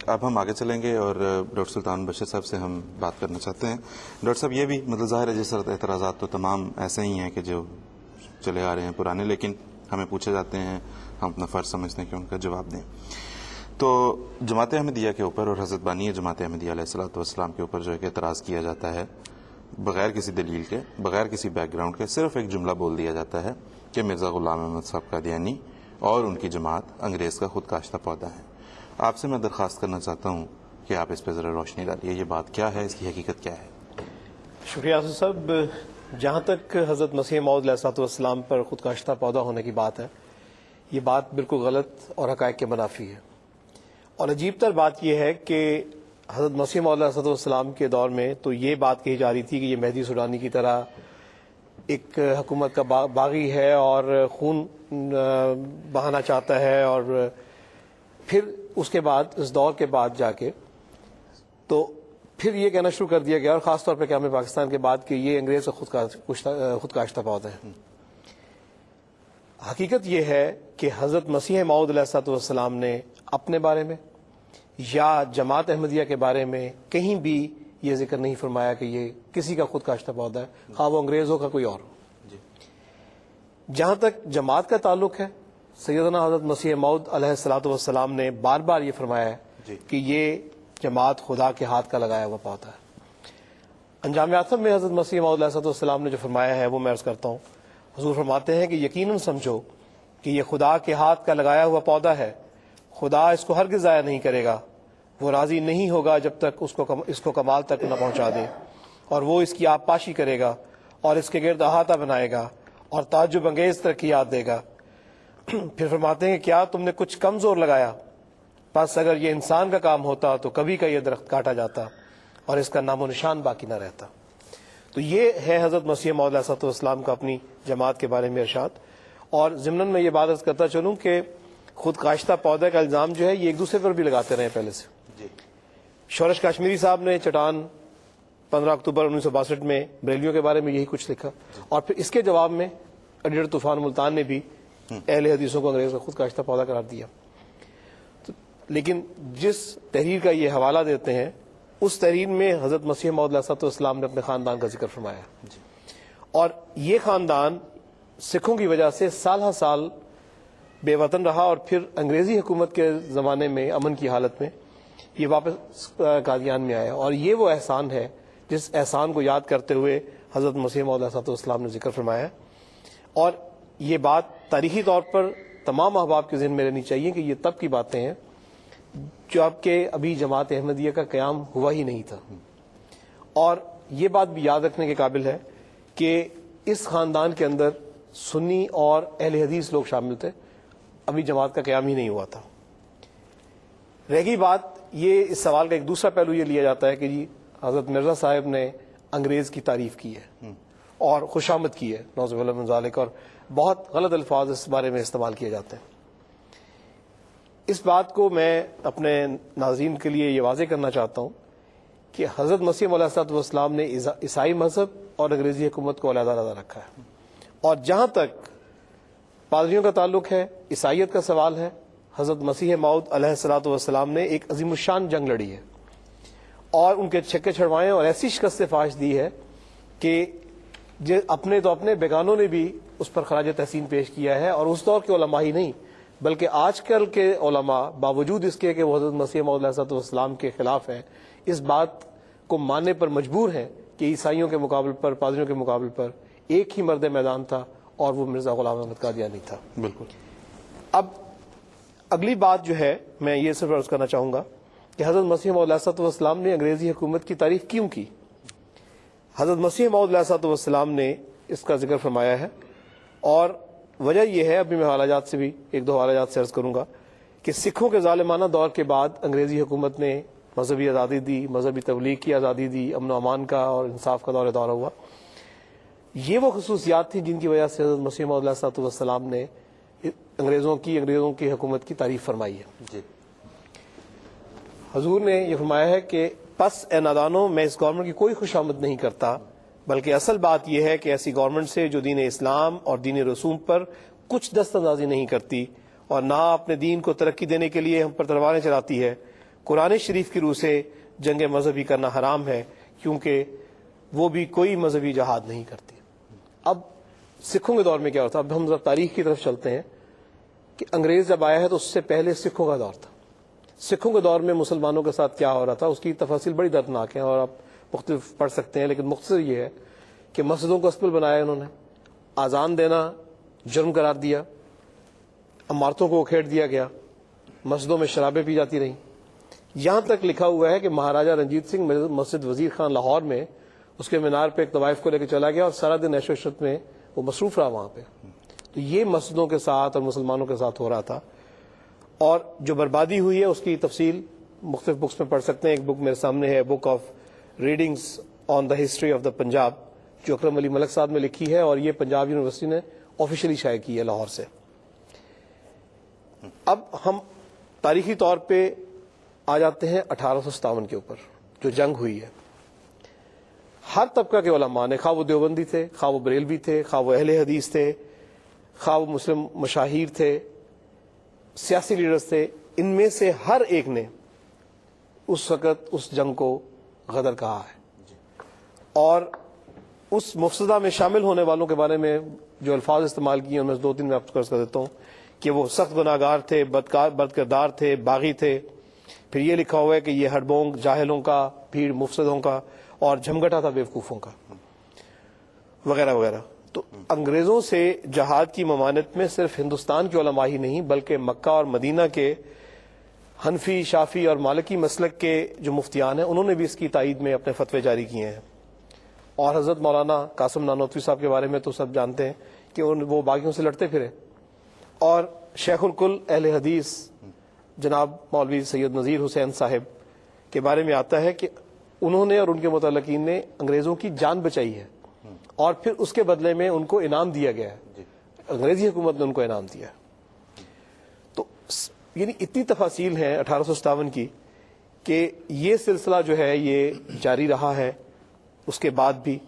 اب ہم آگے چلیں گے اور ڈاکٹر سلطان بشیر صاحب سے ہم بات کرنا چاہتے ہیں. ڈاکٹر صاحب یہ بھی مطلب ظاہر ہے جس طرح اعتراضات تو تمام ایسے ہی ہیں کہ جو چلے آ رہے ہیں پرانے، لیکن ہمیں پوچھے جاتے ہیں، ہم اپنا فرض سمجھتے ہیں کہ ان کا جواب دیں. تو جماعت احمدیہ کے اوپر اور حضرت بانی جماعت احمدیہ علیہ الصلوۃ والسلام کے اوپر جو ہے کہ اعتراض کیا جاتا ہے بغیر کسی دلیل کے، بغیر کسی بیک گراؤنڈ کے، صرف ایک جملہ بول دیا جاتا ہے کہ مرزا غلام احمد صاحب قادیانی اور ان کی جماعت انگریز کا خود کاشتہ پودا ہے. آپ سے میں درخواست کرنا چاہتا ہوں کہ آپ اس پہ ذرا روشنی ڈالیے، یہ بات کیا ہے، اس کی حقیقت کیا ہے؟ شکریہ آصف صاحب. جہاں تک حضرت مسیح موعود علیہ الصلوۃ والسلام پر خود کاشتہ پودا ہونے کی بات ہے، یہ بات بالکل غلط اور حقائق کے منافی ہے. اور عجیب تر بات یہ ہے کہ حضرت مسیح موعود علیہ الصلوۃ والسلام کے دور میں تو یہ بات کہی جا رہی تھی کہ یہ مہدی سوڈانی کی طرح ایک حکومت کا باغی ہے اور خون بہانا چاہتا ہے، اور پھر اس کے بعد اس دور کے بعد جا کے تو پھر یہ کہنا شروع کر دیا گیا، اور خاص طور پہ قیام پاکستان کے بعد کہ یہ انگریز کا خود کاشتہ پودا ہے. حقیقت یہ ہے کہ حضرت مسیح موعود علیہ الصلوۃ والسلام نے اپنے بارے میں یا جماعت احمدیہ کے بارے میں کہیں بھی یہ ذکر نہیں فرمایا کہ یہ کسی کا خود کاشتہ پودا ہے، خواہ وہ انگریز ہو کا کوئی اور ہو. جہاں تک جماعت کا تعلق ہے، سیدنا حضرت مسیح موعود علیہ الصلوۃ والسلام نے بار بار یہ فرمایا ہے کہ یہ جماعت خدا کے ہاتھ کا لگایا ہوا پودا ہے. انجام آثم میں حضرت مسیح موعود علیہ الصلوۃ والسلام نے جو فرمایا ہے وہ میں عرض کرتا ہوں. حضور فرماتے ہیں کہ یقیناً سمجھو کہ یہ خدا کے ہاتھ کا لگایا ہوا پودا ہے، خدا اس کو ہرگز ضائع نہیں کرے گا، وہ راضی نہیں ہوگا جب تک اس کو کمال تک نہ پہنچا دے، اور وہ اس کی آبپاشی کرے گا اور اس کے گرد احاطہ بنائے گا اور تعجب انگیز ترقیات دے گا. پھر فرماتے ہیں کہ کیا تم نے کچھ کم زور لگایا؟ پس اگر یہ انسان کا کام ہوتا تو کبھی کا یہ درخت کاٹا جاتا اور اس کا نام و نشان باقی نہ رہتا. تو یہ ہے حضرت مسیح موعود علیہ الصلوۃ والسلام کا اپنی جماعت کے بارے میں ارشاد. اور ضمن میں یہ بات عرض کرتا چلوں کہ خود کاشتہ پودے کا الزام جو ہے یہ ایک دوسرے پر بھی لگاتے رہے پہلے سے. شورش کاشمیری صاحب نے چٹان 15 اکتوبر 1962 میں بریلیوں کے بارے میں یہی کچھ لکھا، اور پھر اس کے جواب میں ایڈیٹر طوفان ملتان نے بھی اہل حدیثوں کو انگریز کا خود کاشتہ پودا قرار دیا. لیکن جس تحریر کا یہ حوالہ دیتے ہیں اس تحریر میں حضرت مسیح موعود علیہ الصلوۃ والسلام نے اپنے خاندان کا ذکر فرمایا، اور یہ خاندان سکھوں کی وجہ سے سالہ سال بے وطن رہا، اور پھر انگریزی حکومت کے زمانے میں امن کی حالت میں یہ واپس قادیان میں آیا. اور یہ وہ احسان ہے جس احسان کو یاد کرتے ہوئے حضرت مسیح موعود علیہ الصلوۃ والسلام نے ذکر فرمایا. اور یہ بات تاریخی طور پر تمام احباب کے ذہن میں رہنی چاہیے کہ یہ تب کی باتیں ہیں جب کہ ابھی جماعت احمدیہ کا قیام ہوا ہی نہیں تھا. اور یہ بات بھی یاد رکھنے کے قابل ہے کہ اس خاندان کے اندر سنی اور اہل حدیث لوگ شامل تھے، ابھی جماعت کا قیام ہی نہیں ہوا تھا. رہ گئی بات یہ، اس سوال کا ایک دوسرا پہلو یہ لیا جاتا ہے کہ جی حضرت مرزا صاحب نے انگریز کی تعریف کی ہے اور خوشامد کی ہے، نعوذ باللہ من ذالک، اور بہت غلط الفاظ اس بارے میں استعمال کیے جاتے ہیں. اس بات کو میں اپنے ناظرین کے لیے یہ واضح کرنا چاہتا ہوں کہ حضرت مسیح علیہ الصلوۃ والسلام نے عیسائی مذہب اور انگریزی حکومت کو علیحدہ علیحدہ رکھا ہے. اور جہاں تک پادریوں کا تعلق ہے، عیسائیت کا سوال ہے، حضرت مسیح موعود علیہ الصلوۃ والسلام نے ایک عظیم الشان جنگ لڑی ہے اور ان کے چھکے چھڑوائے اور ایسی شکست فاش دی ہے کہ اپنے تو اپنے بیگانوں نے بھی اس پر خراج تحسین پیش کیا ہے. اور اس دور کے علماء ہی نہیں بلکہ آج کل کے علماء باوجود اس کے کہ وہ حضرت مسیح موعود علیہ الصلوۃ والسلام کے خلاف ہیں، اس بات کو ماننے پر مجبور ہیں کہ عیسائیوں کے مقابل پر، پادریوں کے مقابل پر ایک ہی مرد میدان تھا اور وہ مرزا غلام احمد قادیانی تھا. بالکل. اب اگلی بات جو ہے میں یہ صرف عرض کرنا چاہوں گا کہ حضرت مسیح موعود علیہ الصلوۃ والسلام نے انگریزی حکومت کی تعریف کیوں کی. حضرت مسیح موعود علیہ الصلوۃ والسلام نے اس کا ذکر فرمایا ہے، اور وجہ یہ ہے، ابھی میں حوالہ جات سے بھی ایک دو حوالہ جات سے عرض کروں گا، کہ سکھوں کے ظالمانہ دور کے بعد انگریزی حکومت نے مذہبی آزادی دی، مذہبی تبلیغ کی آزادی دی، امن و امان کا اور انصاف کا دورہ ہوا. یہ وہ خصوصیات تھیں جن کی وجہ سے حضرت مسیح موعود علیہ الصلوۃ والسلام نے انگریزوں کی حکومت کی تعریف فرمائی ہے. حضور نے یہ فرمایا ہے کہ پس اے نادانوں، میں اس گورنمنٹ کی کوئی خوشامد نہیں کرتا، بلکہ اصل بات یہ ہے کہ ایسی گورنمنٹ سے جو دین اسلام اور دین رسوم پر کچھ دست اندازی نہیں کرتی اور نہ اپنے دین کو ترقی دینے کے لیے ہم پر تلواریں چلاتی ہے، قرآن شریف کی روح سے جنگ مذہبی کرنا حرام ہے، کیونکہ وہ بھی کوئی مذہبی جہاد نہیں کرتی۔ اب سکھوں کے دور میں کیا ہوتا، اب ہم تاریخ کی طرف چلتے ہیں کہ انگریز جب آیا ہے تو اس سے پہلے سکھوں کا دور تھا۔ سکھوں کے دور میں مسلمانوں کے ساتھ کیا ہو رہا تھا اس کی تفاصیل بڑی دردناک ہیں اور آپ مختلف پڑھ سکتے ہیں، لیکن مختصر یہ ہے کہ مسجدوں کو اسپل بنایا انہوں نے، اذان دینا جرم قرار دیا، عمارتوں کو اکھیڑ دیا گیا، مسجدوں میں شرابیں پی جاتی رہیں، یہاں تک لکھا ہوا ہے کہ مہاراجہ رنجیت سنگھ مسجد وزیر خان لاہور میں اس کے مینار پہ ایک طوائف کو لے کے چلا گیا اور سارا دن عیش و عشرت میں وہ مصروف رہا وہاں پہ۔ تو یہ مسجدوں کے ساتھ اور مسلمانوں کے ساتھ ہو رہا تھا، اور جو بربادی ہوئی ہے اس کی تفصیل مختلف بکس میں پڑھ سکتے ہیں۔ ایک بک میرے سامنے ہے، book of readings on the history of the Punjab, جو اکرم علی ملک صاحب نے لکھی ہے، اور یہ پنجاب یونیورسٹی نے آفیشلی شائع کی ہے لاہور سے۔ اب ہم تاریخی طور پہ آ جاتے ہیں 1857 کے اوپر جو جنگ ہوئی ہے۔ ہر طبقہ کے علماء نے، خواہ وہ دیوبندی تھے، خواہ وہ بریلوی تھے، خواہ وہ اہل حدیث تھے، خواہ وہ مسلم مشاہیر تھے، سیاسی لیڈرز تھے، ان میں سے ہر ایک نے اس وقت اس جنگ کو غدر کہا ہے، اور اس مفسدہ میں شامل ہونے والوں کے بارے میں جو الفاظ استعمال کیے ان میں سے دو تین میں آپ کو عرض کر دیتا ہوں کہ وہ سخت گناہگار تھے، بد کردار تھے، باغی تھے۔ پھر یہ لکھا ہوا ہے کہ یہ ہڑبونگ جاہلوں کا، بھیڑ مفسدوں کا، اور جھمگٹا تھا بیوقوفوں کا، وغیرہ وغیرہ۔ تو انگریزوں سے جہاد کی ممانعت میں صرف ہندوستان کے علماء ہی نہیں بلکہ مکہ اور مدینہ کے حنفی، شافی اور مالکی مسلک کے جو مفتیان ہیں انہوں نے بھی اس کی تائید میں اپنے فتوے جاری کیے ہیں۔ اور حضرت مولانا قاسم نانوتوی صاحب کے بارے میں تو سب جانتے ہیں کہ وہ باغیوں سے لڑتے پھرے، اور شیخ الکل اہل حدیث جناب مولوی سید نذیر حسین صاحب کے بارے میں آتا ہے کہ انہوں نے اور ان کے متعلقین نے انگریزوں کی جان بچائی ہے، اور پھر اس کے بدلے میں ان کو انعام دیا گیا ہے، انگریزی حکومت نے ان کو انعام دیا ہے۔ تو یعنی اتنی تفاصیل ہیں 1857 کی کہ یہ سلسلہ جو ہے یہ جاری رہا ہے اس کے بعد بھی۔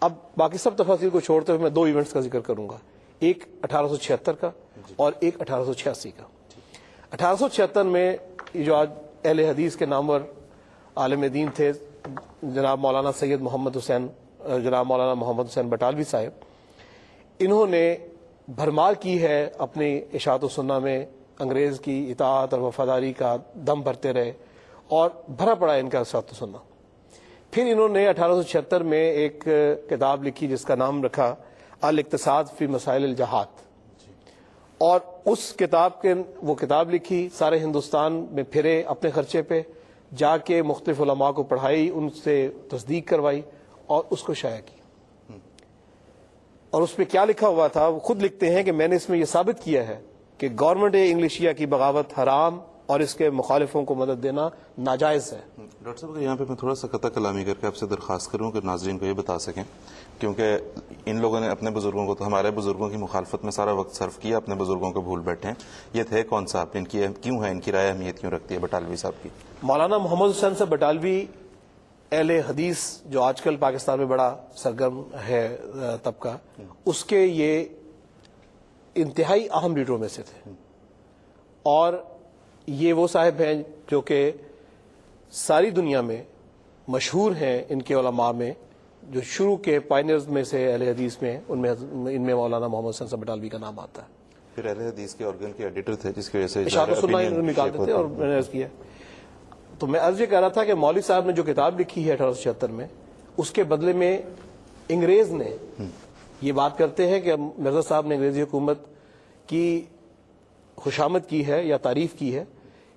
اب باقی سب تفاصیل کو چھوڑتے ہوئے میں دو ایونٹس کا ذکر کروں گا، ایک 1876 کا اور ایک 1886 کا۔ 1876 میں جو آج اہل حدیث کے نامور عالم دین تھے جناب مولانا سید محمد حسین، جناب مولانا محمد حسین بٹالوی صاحب، انہوں نے بھرمار کی ہے اپنی اشاعت و سنہ میں، انگریز کی اطاعت اور وفاداری کا دم بھرتے رہے اور بھرا پڑا ان کا اشاعت و سنہ۔ پھر انہوں نے 1876 میں ایک کتاب لکھی جس کا نام رکھا الاقتصاد فی مسائل الجہاد، اور اس کتاب کے وہ کتاب لکھی، سارے ہندوستان میں پھرے اپنے خرچے پہ، جا کے مختلف علماء کو پڑھائی، ان سے تصدیق کروائی اور اس کو شائع کی۔ اور اس پہ کیا لکھا ہوا تھا وہ خود لکھتے ہیں کہ میں نے اس میں یہ ثابت کیا ہے کہ گورنمنٹ انگلشیا کی بغاوت حرام اور اس کے مخالفوں کو مدد دینا ناجائز ہے۔ ڈاکٹر صاحب یہاں پہ میں تھوڑا سا قطع کلامی کر کے آپ سے درخواست کروں کہ ناظرین کو یہ بتا سکیں، کیونکہ ان لوگوں نے اپنے بزرگوں کو، تو ہمارے بزرگوں کی مخالفت میں سارا وقت صرف کیا، اپنے بزرگوں کو بھول بیٹھے ہیں، یہ تھے کون صاحب، ان کی کیوں ہے، ان کی رائے اہمیت کیوں رکھتی ہے بٹالوی صاحب کی؟ مولانا محمد حسین صاحب بٹالوی اہل حدیث جو آج کل پاکستان میں بڑا سرگرم ہے طبقہ، اس کے یہ انتہائی اہم لیڈروں میں سے تھے، اور یہ وہ صاحب ہیں جو کہ ساری دنیا میں مشہور ہیں ان کے علماء میں، جو شروع کے پائنیئرز میں سے اہل حدیث میں ان میں مولانا محمد حسین صاحب بٹالوی کا نام آتا ہے۔ پھر اہل حدیث کے آرگن کے ایڈیٹر تھے جس کی وجہ سے اشاعت و سنہ نکالتے تھے، اور میں نے عرض کیا تو میں عرض یہ کہہ رہا تھا کہ مولوی صاحب نے جو کتاب لکھی ہے 1876 میں، اس کے بدلے میں انگریز نے یہ بات کرتے ہیں کہ مرزا صاحب نے انگریزی حکومت کی خوشامد کی ہے یا تعریف کی ہے،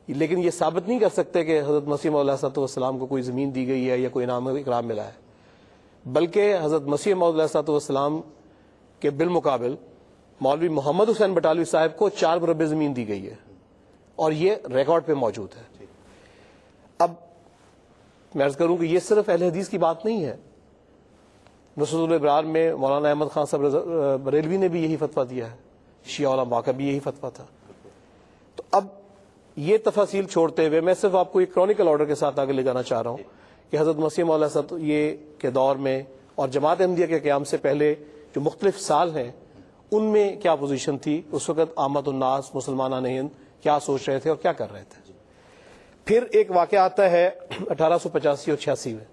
لیکن یہ ثابت نہیں کر سکتے کہ حضرت مسیح موعود علیہ السلام کو کوئی زمین دی گئی ہے یا کوئی انعام و اکرام ملا ہے، بلکہ حضرت مسیح موعود علیہ السلام کے بالمقابل مولوی محمد حسین بٹالوی صاحب کو 4 مربع زمین دی گئی ہے، اور یہ ریکارڈ پہ موجود ہے۔ اب میں عرض کروں کہ یہ صرف اہل حدیث کی بات نہیں ہے، نصرت الابرار میں مولانا احمد خان صاحب بریلوی نے بھی یہی فتویٰ دیا ہے، شیعہ علماء کا بھی یہی فتویٰ تھا۔ تو اب یہ تفاصیل چھوڑتے ہوئے میں صرف آپ کو ایک کرونیکل آرڈر کے ساتھ آگے لے جانا چاہ رہا ہوں کہ حضرت مسیح موعود علیہ السلام یہ کے دور میں اور جماعت احمدیہ کے قیام سے پہلے جو مختلف سال ہیں ان میں کیا پوزیشن تھی، اس وقت عامت الناس مسلمانان ہند کیا سوچ رہے تھے اور کیا کر رہے تھے۔ پھر ایک واقعہ آتا ہے 1885 اور 86 میں،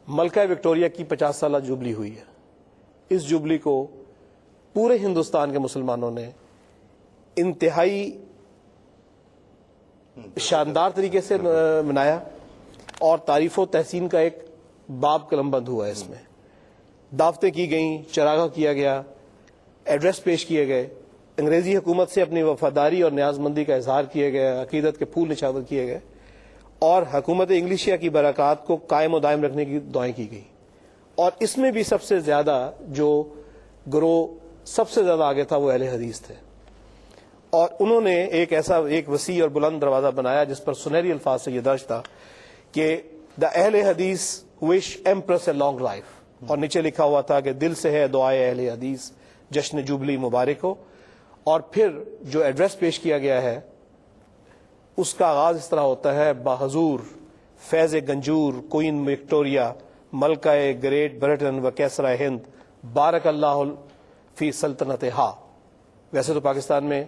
ملکہ وکٹوریہ کی 50 سالہ جوبلی ہوئی ہے. اس جوبلی کو پورے ہندوستان کے مسلمانوں نے انتہائی شاندار طریقے سے منایا، اور تعریف و تحسین کا ایک باب قلم بند ہوا ہے. اس میں دعوتیں کی گئیں، چراغاں کیا گیا، ایڈریس پیش کیے گئے، انگریزی حکومت سے اپنی وفاداری اور نیاز مندی کا اظہار کیا گیا، عقیدت کے پھول نچھاور کیے گئے، اور حکومت انگلیشیا کی برکات کو قائم و دائم رکھنے کی دعائیں کی گئی. اور اس میں بھی سب سے زیادہ جو گروہ سب سے زیادہ آگے تھا وہ اہل حدیث تھے، اور انہوں نے ایک ایسا ایک وسیع اور بلند دروازہ بنایا جس پر سنہری الفاظ سے یہ درج تھا کہ دا اہل حدیث وش ایمپریس اے لانگ لائف، اور نیچے لکھا ہوا تھا کہ دل سے ہے دعائے اہل حدیث، جشن جوبلی مبارک ہو. اور پھر جو ایڈریس پیش کیا گیا ہے اس کا آغاز اس طرح ہوتا ہے: بحضور فیض گنجور کوئین وکٹوریہ ملکہ گریٹ برٹن و کیسرا ہند بارک اللہ فی سلطنت ہا. ویسے تو پاکستان میں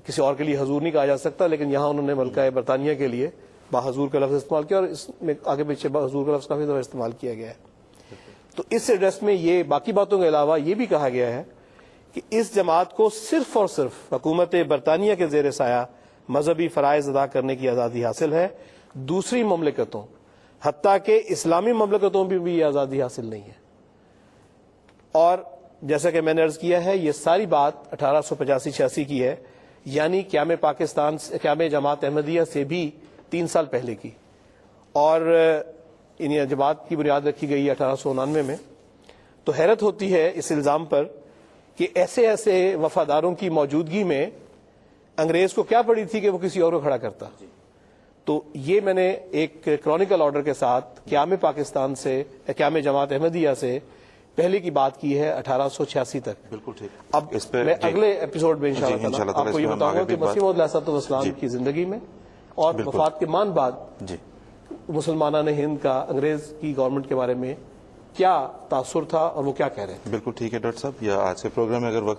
کسی اور کے لیے حضور نہیں کہا جا سکتا، لیکن یہاں انہوں نے ملکہ برطانیہ کے لیے بحضور کا لفظ استعمال کیا، اور اس میں آگے پیچھے بحضور کا لفظ کافی دفعہ استعمال کیا گیا ہے. تو اس ایڈریس میں یہ باقی باتوں کے علاوہ یہ بھی کہا گیا ہے کہ اس جماعت کو صرف اور صرف حکومت برطانیہ کے زیر سایہ مذہبی فرائض ادا کرنے کی آزادی حاصل ہے، دوسری مملکتوں حتیٰ کہ اسلامی مملکتوں میں بھی یہ آزادی حاصل نہیں ہے. اور جیسا کہ میں نے عرض کیا ہے یہ ساری بات 1885-86 کی ہے، یعنی قیام پاکستان قیام جماعت احمدیہ سے بھی 3 سال پہلے کی. اور ان جماعت کی بنیاد رکھی گئی 1899 میں. تو حیرت ہوتی ہے اس الزام پر کہ ایسے ایسے وفاداروں کی موجودگی میں انگریز کو کیا پڑی تھی کہ وہ کسی اور کو کھڑا کرتا. تو یہ میں نے ایک کرونیکل آرڈر کے ساتھ قیام پاکستان سے قیام جماعت احمدیہ سے پہلے کی بات کی ہے 1886 تک. بالکل ٹھیک. اب اس پہ میں اگلے ایپیسوڈ میں انشاءاللہ تعالیٰ آپ کو یہ بتاؤں گا کہ مسیح موعود علیہ الصلوۃ والسلام کی زندگی میں اور وفات کے مان بعد مسلمانان ہند کا انگریز کی گورنمنٹ کے بارے میں کیا تاثر تھا اور وہ کیا کہہ رہے ہیں. بالکل ٹھیک ہے ڈاکٹر صاحب. یا آج کے پروگرام میں اگر وقت